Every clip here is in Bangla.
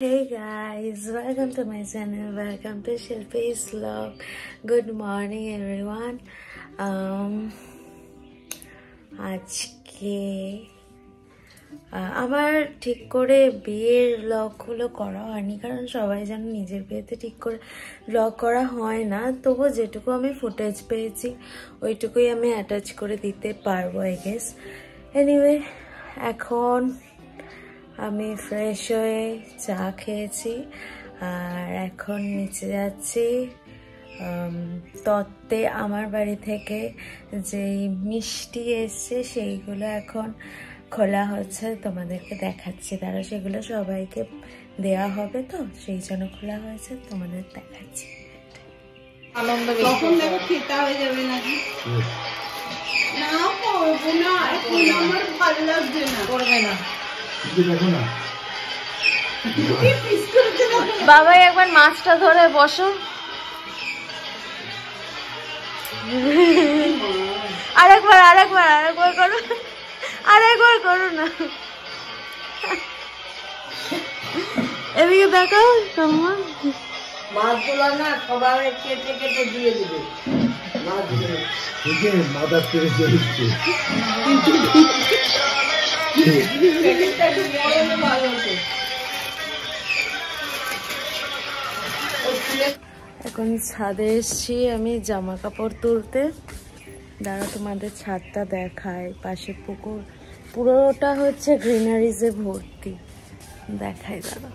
Hey guys, welcome to my channel. Welcome to Shilpi's vlog. Good morning everyone. আজকে আমার ঠিক করে বিয়ের ব্লগগুলো করা হয়নি, কারণ সবাই জানে নিজের বিয়েতে ঠিক করে ব্লগ করা হয় না। তবু যেটুকু আমি ফুটেজ পেয়েছি ওইটুকুই আমি অ্যাটাচ করে দিতে পারবো আই গেস। এনিওয়ে, এখন আমি ফ্রেশ হয়ে চা খেয়েছি আর এখন নিচে যাচ্ছি। তত্ত্বে আমার বাড়ি থেকে যেই মিষ্টি এসছে সেইগুলো এখন খোলা হচ্ছে, তোমাদেরকে দেখাচ্ছি। তারা সেগুলো সবাইকে দেওয়া হবে, তো সেই জন্য খোলা হয়েছে, তোমাদের দেখাচ্ছি। আনন্দ তখন দেখো খেতা হয়ে যাবে নাকি? না করবো না, এখন আমার ভালো লাগছে না। করবে না বাবা, একবার মাছটা ধরে বসো। আরেকবার করো, আরেকবার করো না। এদিকে দেখাও তোমার মাছগুলো না সবাই কেটে কেটে দিয়ে দিবে। মাদার পেরে চলছে। এখন ছাদে এসছি আমি জামা কাপড় তুলতে। দাঁড়া তোমাদের ছাদটা দেখায়, পাশে পুকুর, পুরোটা হচ্ছে গ্রিনারিজে ভর্তি, দেখাই দাঁড়া।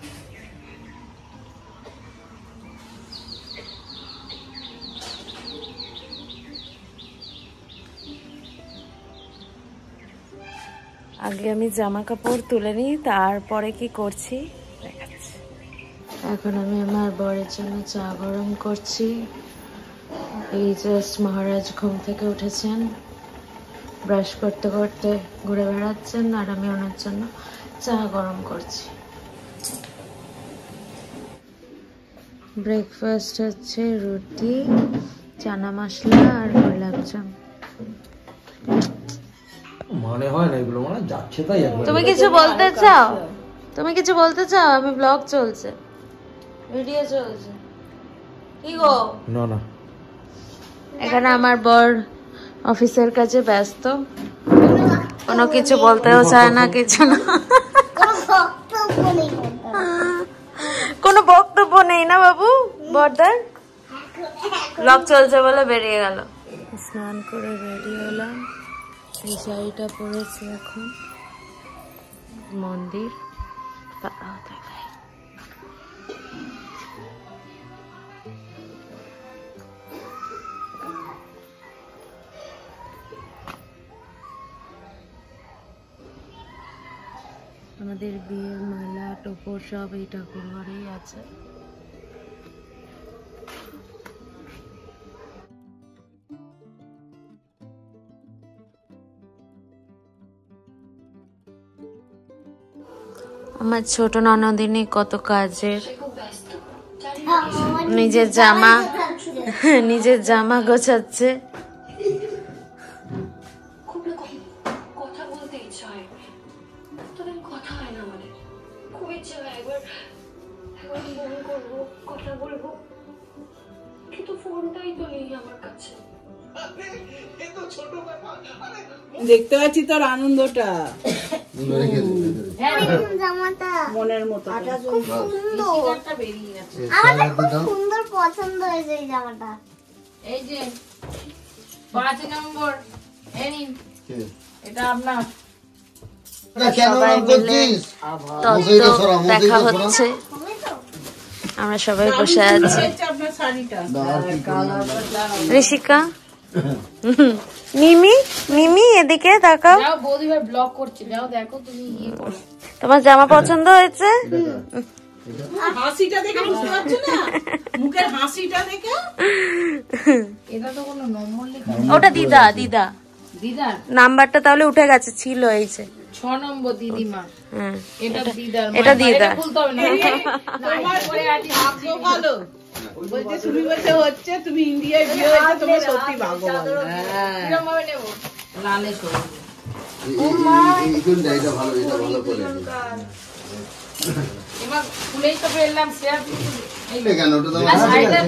আগে আমি জামা কাপড় তুলে নিই, তারপরে কি করছি দেখাচ্ছি। এখন আমি আমার বরের জন্য চা গরম করছি। এই জাস্ট মহারাজ ঘুম থেকে উঠেছেন, ব্রাশ করতে করতে ঘুরে বেড়াচ্ছেন, আর আমি ওনার জন্য চা গরম করছি। ব্রেকফাস্ট হচ্ছে রুটি, চানা মশলা আর গোলাপ জাম। মানে হয় না এগুলো, মানে যাচ্ছে তাই। তুমি কিছু বলতে চাও? তুমি কিছু বলতে চাও? আমি ব্লগ চলছে, ভিডিও চলছে। কি গো? না না, এখানে আমার বর অফিসের কাছে ব্যস্ত, কোনো কিছু বলতেও চায় না, কিছু না, কোনো বক্তব্য নেই না বাবু বরদার। ব্লগ চলছে বলে বেরিয়ে গেল। স্নান করে রেডি হলাম, এই শাড়িটা পরেছি, এখন মন্দির। আমাদের বিয়ের মালা টোপর সব এই ঠাকুর ঘরেই আছে। আমার ছোট ননদিনী কত কাজের, নিজের জামা গোছাচ্ছে। দেখতে পাচ্ছি তোর আনন্দটা, মনের মতো। সুন্দর পছন্দ হয়েছে এই জামাটা। এই যে 5 নম্বর, এটা আপনার। দেখা হচ্ছে, আমরা সবাই বসে আছি। ঋষিকা, মিমি এদিকে তাকাও। যাও বৌদি ভাই ব্লগ করছে, যাও দেখো তুমি। তোমার জামা পছন্দ হয়েছে? হাসিটা দেখে বুঝতে পারছো না, মুখের হাসিটা দেখে। এটা তো কোনো নম্বর লেখা, ওটা দিদার দিদার নাম্বারটা তাহলে উঠে গেছে, ছিল এই যে 6 নম্বর দিদিমা। এটা দিদার, এটা দিদার। বলতে হবে না। তোমার পরে আছি ভাগ্য ভালো বলছে, তুমি বলতে হচ্ছে তুমি ইন্ডিয়ায় বিয়ে হয়েছে, তোমার সত্যি ভাগ্যবান। কিরকম ভাবে নেব? লালে সবুজ। এবার খুলেই তো ফেললাম শেয়ার কেন ওটা তো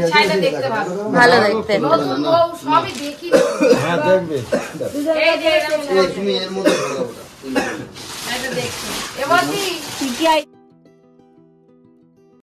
ছাইটা দেখতে ভালো ভালো দেখতে। নতুন বউ সবই দেখি হ্যাঁ দেখবে এই যে এরকম তুমি এর মধ্যে ঢোকাও ওটা এটা দেখছি এবার কি কি কি